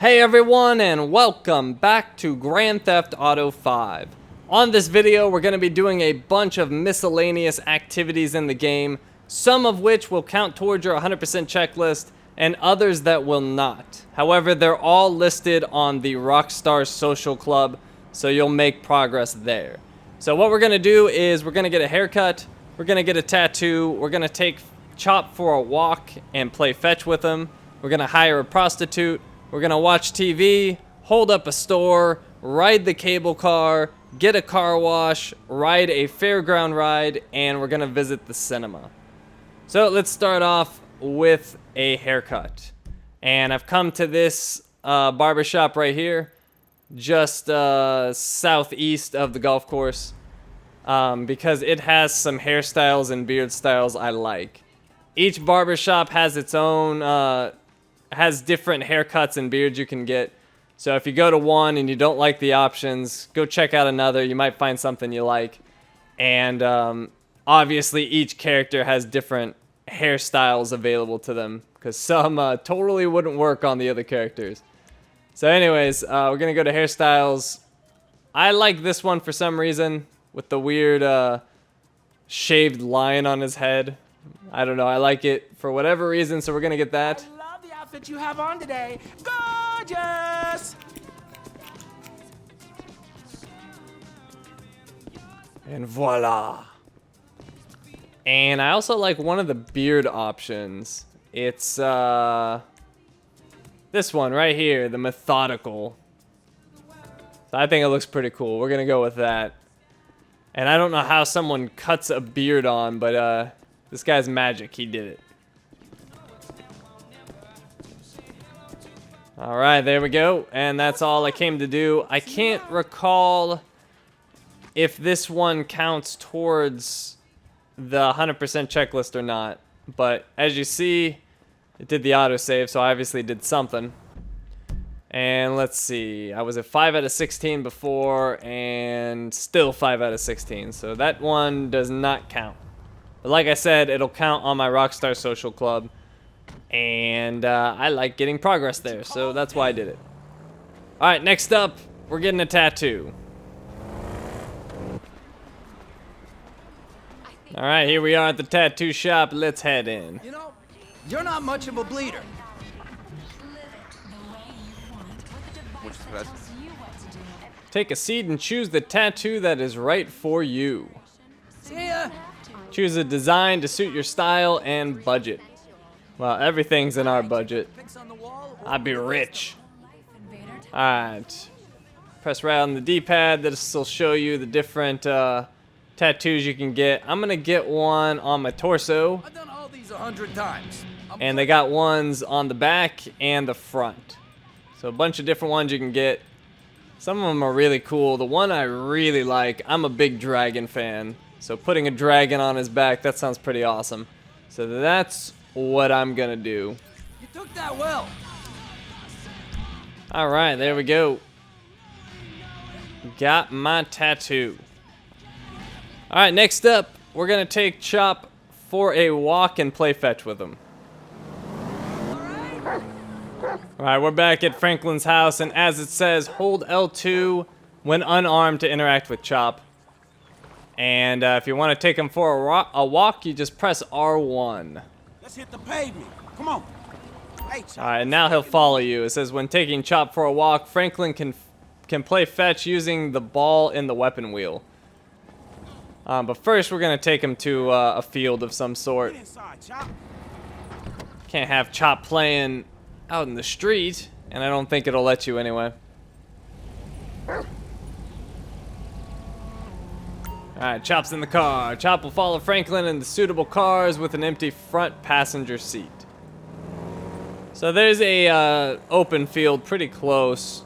Hey everyone, and welcome back to Grand Theft Auto 5. On this video, we're going to be doing a bunch of miscellaneous activities in the game, some of which will count towards your 100% checklist, and others that will not. However, they're all listed on the Rockstar Social Club, so you'll make progress there. So what we're going to do is we're going to get a haircut, we're going to get a tattoo, we're going to take Chop for a walk and play fetch with him, we're going to hire a prostitute, we're gonna watch TV, hold up a store, ride the cable car, get a car wash, ride a fairground ride, and we're gonna visit the cinema. So let's start off with a haircut. And I've come to this barbershop right here, just southeast of the golf course, because it has some hairstyles and beard styles I like. Each barbershop has its own has different haircuts and beards you can get. So if you go to one and you don't like the options, go check out another. You might find something you like. And obviously each character has different hairstyles available to them, because some totally wouldn't work on the other characters. So anyways, we're gonna go to hairstyles. I like this one for some reason, with the weird shaved line on his head. I don't know, I like it for whatever reason, so we're gonna get that. That you have on today, gorgeous. And voila. And I also like one of the beard options. It's this one right here, the methodical. So I think it looks pretty cool. We're gonna go with that. And I don't know how someone cuts a beard on, but this guy's magic. He did it. Alright, there we go, and that's all I came to do. I can't recall if this one counts towards the 100% checklist or not, but as you see, it did the autosave, so I obviously did something. And let's see, I was at 5 out of 16 before, and still 5 out of 16, so that one does not count. But like I said, it'll count on my Rockstar Social Club. And I like getting progress there, so that's why I did it. Alright, next up, we're getting a tattoo. Alright, here we are at the tattoo shop. Let's head in. You know, you're not much of a bleeder. Take a seat and choose the tattoo that is right for you. See ya. Choose a design to suit your style and budget. Well, everything's in our budget. I'd be rich. Alright. Press right on the D-pad. This will show you the different tattoos you can get. I'm gonna get one on my torso. I've done all these 100 times. And they got ones on the back and the front. So a bunch of different ones you can get. Some of them are really cool. The one I really like, I'm a big dragon fan. So putting a dragon on his back, that sounds pretty awesome. So that's what I'm gonna do. You took that well. Alright, there we go. Got my tattoo. Alright, next up, we're gonna take Chop for a walk and play fetch with him. Alright, we're back at Franklin's house, and as it says, hold L2 when unarmed to interact with Chop. And if you want to take him for a walk, you just press R1. Let's hit the pavement. Come on. Hey, Alright, now he'll follow you. It says when taking Chop for a walk, Franklin can play fetch using the ball in the weapon wheel. But first we're going to take him to a field of some sort. Can't have Chop playing out in the street, and I don't think it'll let you anyway. Alright, Chop's in the car. Chop will follow Franklin in the suitable cars with an empty front passenger seat. So there's a open field pretty close.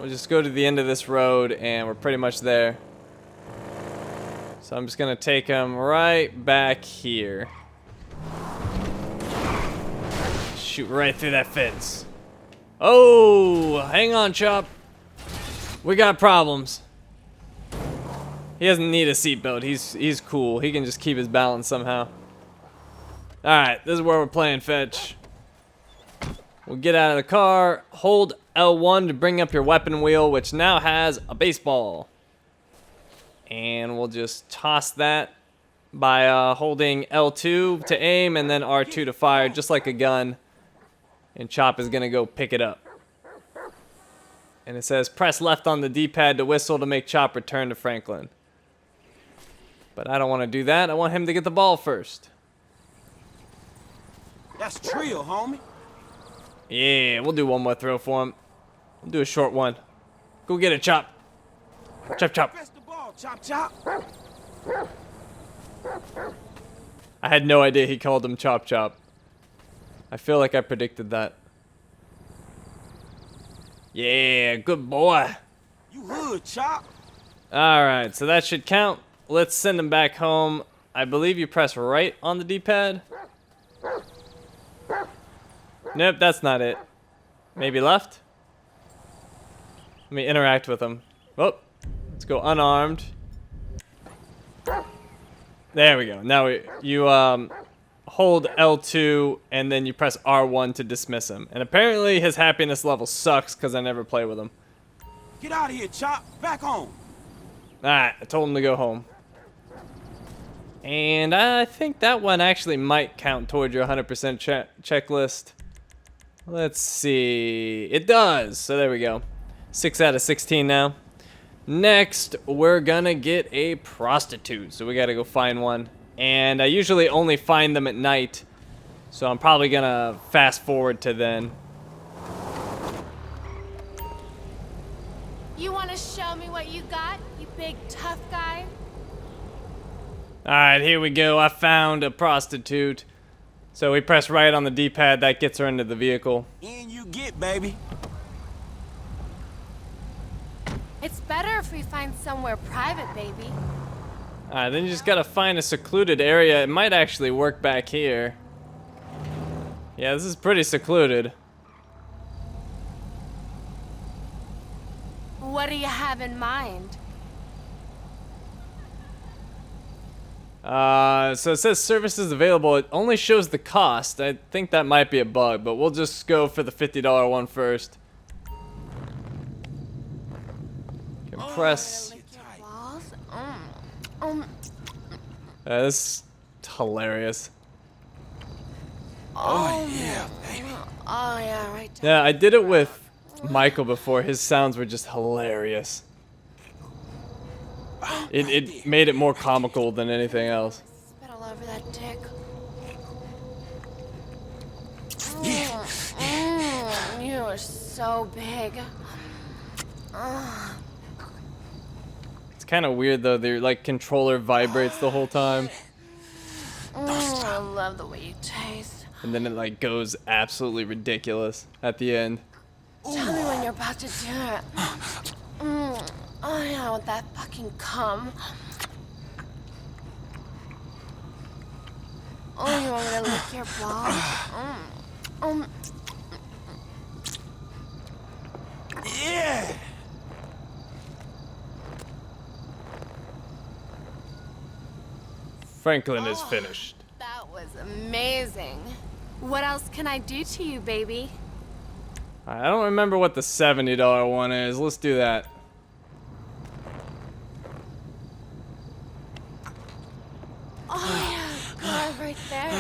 We'll just go to the end of this road and we're pretty much there. So I'm just gonna take him right back here. Shoot right through that fence. Oh, hang on, Chop. We got problems. He doesn't need a seatbelt. He's cool. He can just keep his balance somehow. Alright, this is where we're playing fetch. We'll get out of the car, hold L1 to bring up your weapon wheel, which now has a baseball. And we'll just toss that by holding L2 to aim and then R2 to fire, just like a gun. And Chop is going to go pick it up. And it says press left on the D-pad to whistle to make Chop return to Franklin. But I don't want to do that. I want him to get the ball first. That's trio, homie. Yeah, we'll do one more throw for him. We'll do a short one. Go get it, Chop. Chop, chop. Press the ball, chop, chop. I had no idea he called him Chop Chop. I feel like I predicted that. Yeah, good boy. You hood, chop. Alright, so that should count. Let's send him back home. I believe you press right on the D-pad. Nope, that's not it. Maybe left? Let me interact with him. Oh, let's go unarmed. There we go. Now you hold L2 and then you press R1 to dismiss him. And apparently his happiness level sucks because I never play with him. Get out of here, chop. Back home. Alright, I told him to go home. And I think that one actually might count toward your 100% checklist. Let's see. It does. So there we go. 6 out of 16 now. Next, we're gonna get a prostitute. So we gotta go find one. And I usually only find them at night. So I'm probably gonna fast forward to then. You want to show me what you got, you big tough guy? Alright, here we go. I found a prostitute. So we press right on the D-pad. That gets her into the vehicle. In you get, baby. It's better if we find somewhere private, baby. Alright, then you just gotta find a secluded area. It might actually work back here. Yeah, this is pretty secluded. What do you have in mind? So it says services available. It only shows the cost. I think that might be a bug, but we'll just go for the $50 one first. Compress. Lick your balls? This is hilarious. Oh, yeah, baby. Oh, yeah, right. Yeah, I did it with Michael before. His sounds were just hilarious. It made it more comical than anything else. Spit all over that dick. You are so big. It's kind of weird though. Their like controller vibrates the whole time, I love the way you taste. and then it like goes absolutely ridiculous at the end. Tell me when you're about to do it. Oh, yeah, I want that fucking cum. Oh, you want me to lick your balls? Yeah. Franklin is finished. That was amazing. What else can I do to you, baby? I don't remember what the $70 one is. Let's do that. Oh, yeah, God, right there.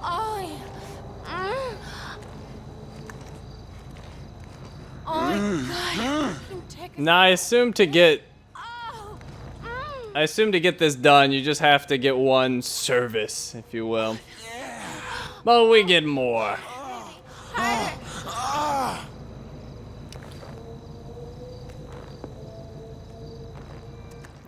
Oh, yeah. Oh, my God. You can take a... Now I assume to get Oh, this done, you just have to get one service, if you will. But we get more.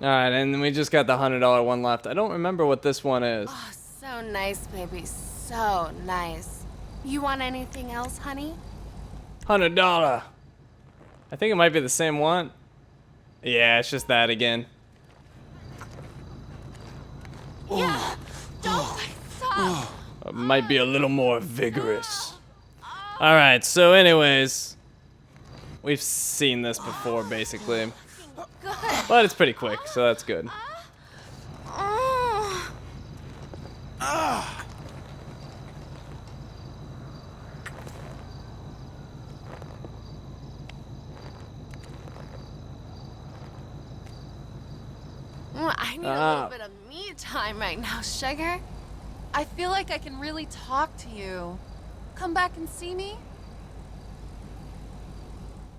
Alright, and then we just got the $100 one left. I don't remember what this one is. Oh, so nice, baby. So nice. You want anything else, honey? $100. I think it might be the same one. Yeah, it's just that again. Yeah. Don't stop. It might be a little more vigorous. Alright, so anyways, we've seen this before, basically. Good. But it's pretty quick, so that's good. need a little bit of me time right now, sugar. I feel like I can really talk to you. Come back and see me?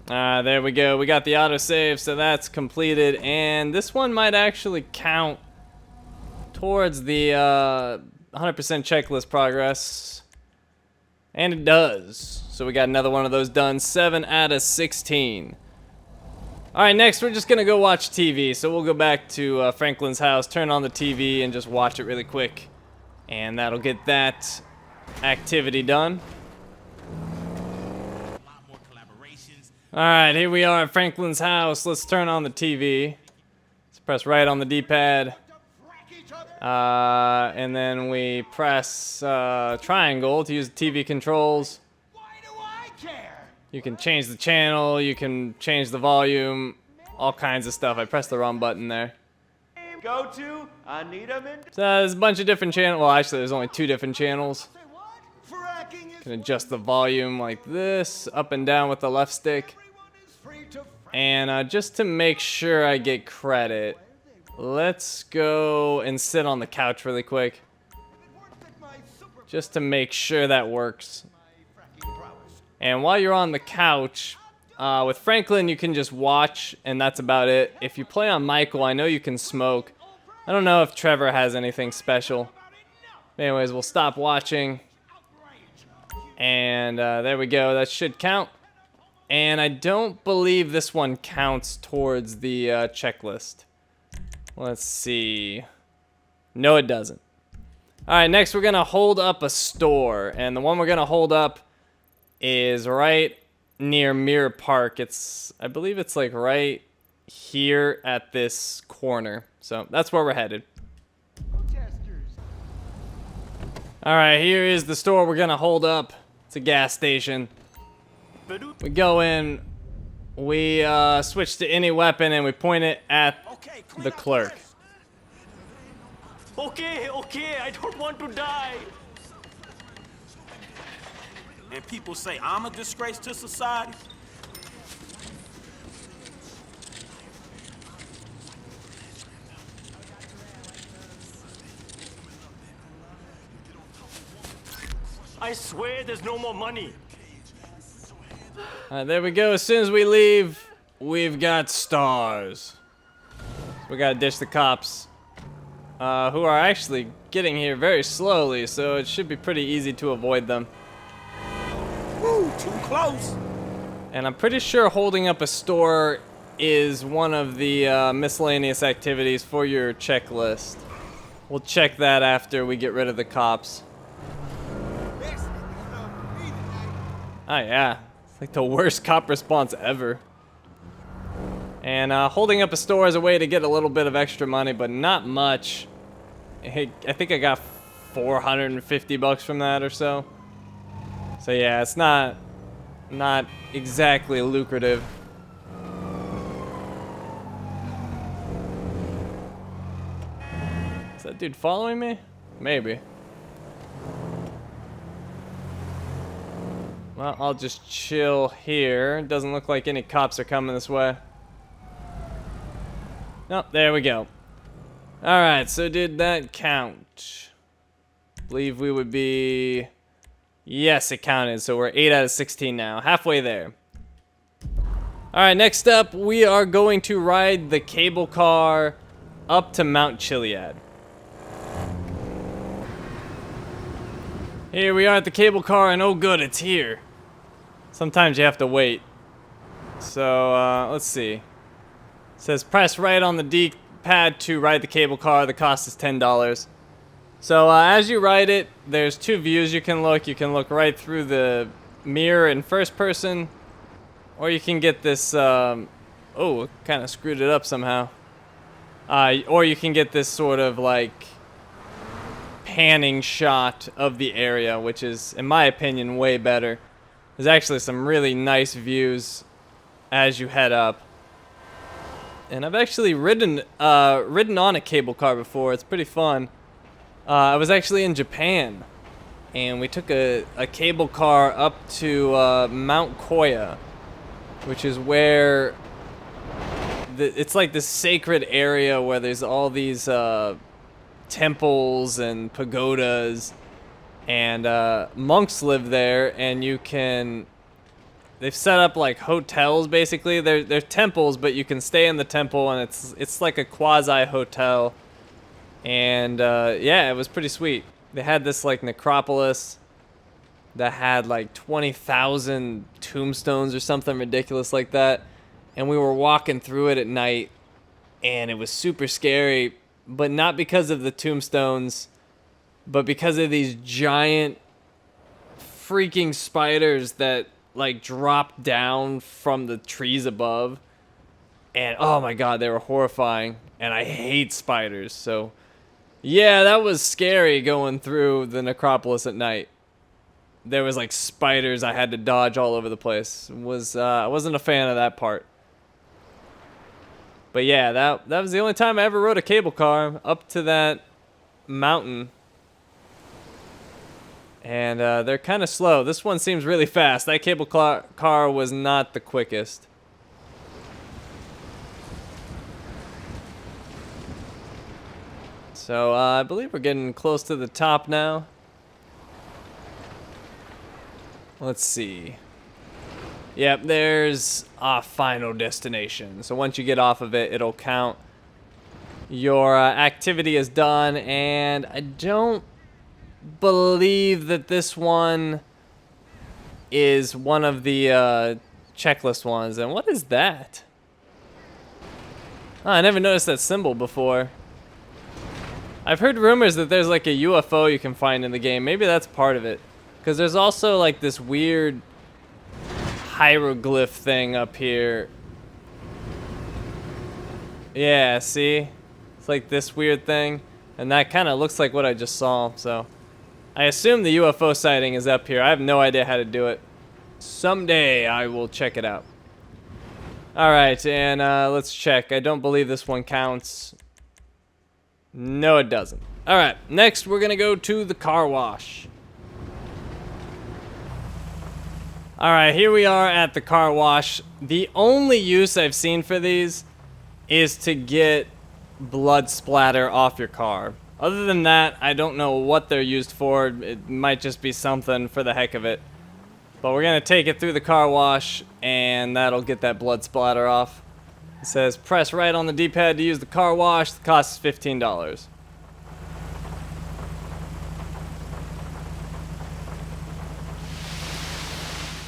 There we go. We got the autosave, so that's completed. And this one might actually count towards the 100% checklist progress. And it does. So we got another one of those done. 7 out of 16. Alright, next we're just going to go watch TV. So we'll go back to Franklin's house, turn on the TV, and just watch it really quick. And that'll get that activity done. Alright, here we are at Franklin's house. Let's turn on the TV. Let's press right on the D-pad. And then we press triangle to use the TV controls. You can change the channel, you can change the volume, all kinds of stuff. I pressed the wrong button there. Go to Anita Mend. So there's a bunch of different channels. Well, actually, there's only 2 different channels. You can adjust the volume like this, up and down with the left stick. And just to make sure I get credit, let's go and sit on the couch really quick. Just to make sure that works. And while you're on the couch, with Franklin you can just watch and that's about it. If you play on Michael, I know you can smoke. I don't know if Trevor has anything special. Anyways, we'll stop watching. And there we go, that should count. And I don't believe this one counts towards the checklist. Let's see. No, it doesn't. Alright, next we're gonna hold up a store. And the one we're gonna hold up is right near Mirror Park. I believe it's like right here at this corner. So that's where we're headed. Alright, here is the store we're gonna hold up. It's a gas station. We go in, we switch to any weapon and we point it at the clerk. Okay, I don't want to die. And people say I'm a disgrace to society. I swear there's no more money. There we go. As soon as we leave, we've got stars. We gotta ditch the cops, who are actually getting here very slowly, so it should be pretty easy to avoid them. Woo, too close. And I'm pretty sure holding up a store is one of the miscellaneous activities for your checklist. We'll check that after we get rid of the cops. Oh yeah. Like the worst cop response ever. And holding up a store is a way to get a little bit of extra money, but not much. I think I got 450 bucks from that or so. So yeah, it's not exactly lucrative. Is that dude following me? Maybe. Well, I'll just chill here. Doesn't look like any cops are coming this way. Nope, there we go. Alright, so did that count? Believe we would be... Yes, it counted, so we're 8 out of 16 now. Halfway there. Alright, next up, we are going to ride the cable car up to Mount Chiliad. Here we are at the cable car, and oh good, it's here. Sometimes you have to wait. So, let's see. It says press right on the D-pad to ride the cable car. The cost is $10. So, as you ride it, there's 2 views you can look. You can look right through the mirror in first person. Or you can get this, oh, kind of screwed it up somehow. Or you can get this sort of, like, panning shot of the area, which is, in my opinion, way better. There's actually some really nice views as you head up. And I've actually ridden on a cable car before. It's pretty fun. I was actually in Japan, and we took a cable car up to Mount Chiliad, which is where it's like this sacred area where there's all these temples and pagodas, and monks live there, and they've set up like hotels basically. They're temples, but you can stay in the temple, and it's like a quasi hotel. And yeah, it was pretty sweet. They had this like necropolis that had like 20,000 tombstones or something ridiculous like that. And we were walking through it at night, and it was super scary, but not because of the tombstones, but because of these giant freaking spiders that like dropped down from the trees above. And oh my god, they were horrifying, and I hate spiders. So yeah, that was scary going through the necropolis at night. There was like spiders I had to dodge all over the place. I wasn't a fan of that part. But yeah, that was the only time I ever rode a cable car up to that mountain. And they're kind of slow. This one seems really fast. That cable car was not the quickest. So I believe we're getting close to the top now. Let's see. Yep, there's our final destination. So once you get off of it, it'll count your activity is done. And I don't believe that this one is one of the checklist ones. And what is that? Oh, I never noticed that symbol before. I've heard rumors that there's like a UFO you can find in the game. Maybe that's part of it. Because there's also like this weird hieroglyph thing up here. Yeah, see? It's like this weird thing. And that kind of looks like what I just saw. So I assume the UFO sighting is up here. I have no idea how to do it. Someday I will check it out. Alright, and let's check. I don't believe this one counts. No, it doesn't. Alright, next we're going to go to the car wash. Alright, here we are at the car wash. The only use I've seen for these is to get blood splatter off your car. Other than that, I don't know what they're used for. It might just be something for the heck of it. But we're going to take it through the car wash, and that'll get that blood splatter off. It says press right on the D-pad to use the car wash. The cost is $15.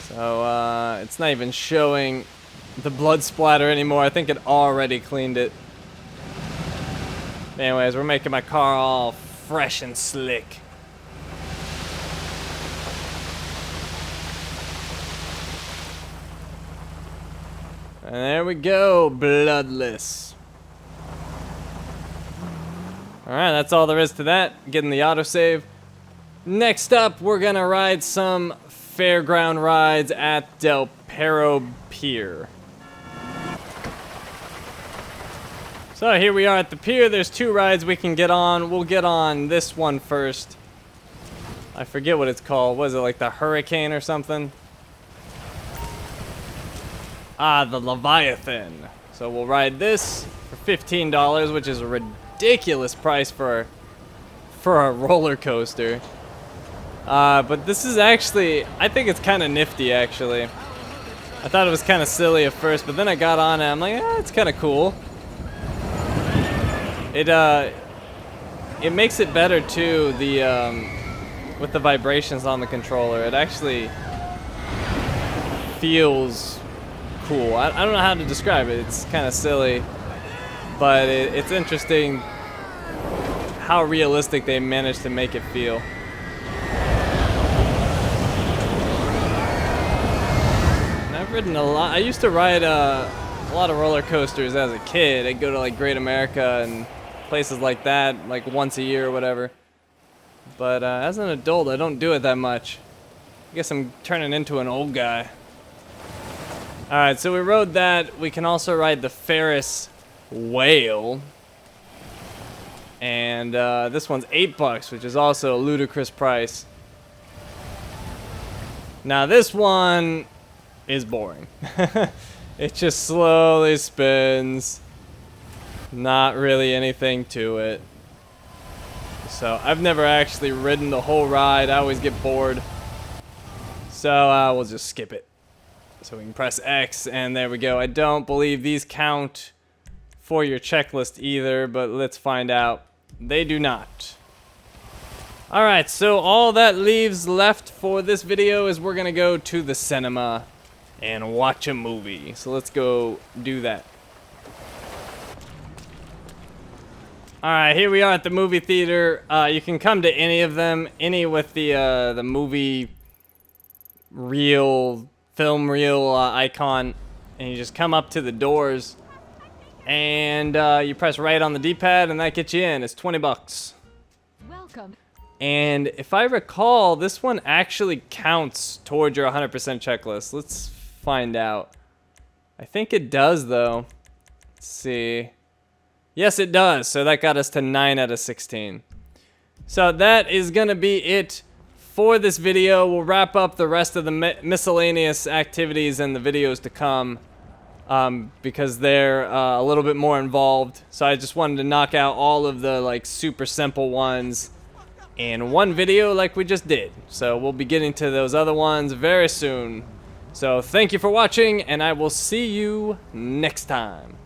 So it's not even showing the blood splatter anymore. I think it already cleaned it. Anyways, we're making my car all fresh and slick. And there we go, bloodless. Alright, that's all there is to that. Getting the autosave. Next up, we're gonna ride some Fairground rides at Del Perro Pier. So here we are at the pier. There's two rides we can get on. We'll get on this one first. I forget what it's called. Was it like the Hurricane or something? Ah, the Leviathan. So we'll ride this for $15, which is a ridiculous price for a roller coaster. But this is actually, I think it's kind of nifty actually. I thought it was kind of silly at first, but then I got on it. I'm like, it's kind of cool. It makes it better too. With the vibrations on the controller, it actually feels cool. I don't know how to describe it. It's kind of silly, but it's interesting how realistic they managed to make it feel. And I've ridden a lot. I used to ride a lot of roller coasters as a kid. I'd go to like Great America and places like that, like once a year or whatever. But as an adult, I don't do it that much. I guess I'm turning into an old guy. Alright, so we rode that. We can also ride the Ferris whale. And this one's $8, which is also a ludicrous price. Now this one is boring. It just slowly spins. Not really anything to it. So I've never actually ridden the whole ride. I always get bored. So we'll just skip it. So we can press X and there we go. I don't believe these count for your checklist either, but let's find out. They do not. Alright, so all that leaves left for this video is we're gonna go to the cinema and watch a movie. So let's go do that. Alright, here we are at the movie theater. You can come to any of them, any with the movie reel, film reel icon, and you just come up to the doors and you press right on the D-pad and that gets you in. It's 20 bucks. Welcome. And if I recall, this one actually counts towards your 100% checklist. Let's find out. I think it does though. Let's see. Yes, it does. So that got us to 9 out of 16. So that is gonna be it for this video. We'll wrap up the rest of the miscellaneous activities and the videos to come. Because they're a little bit more involved. So I just wanted to knock out all of the like super simple ones in one video like we just did. So we'll be getting to those other ones very soon. So thank you for watching and I will see you next time.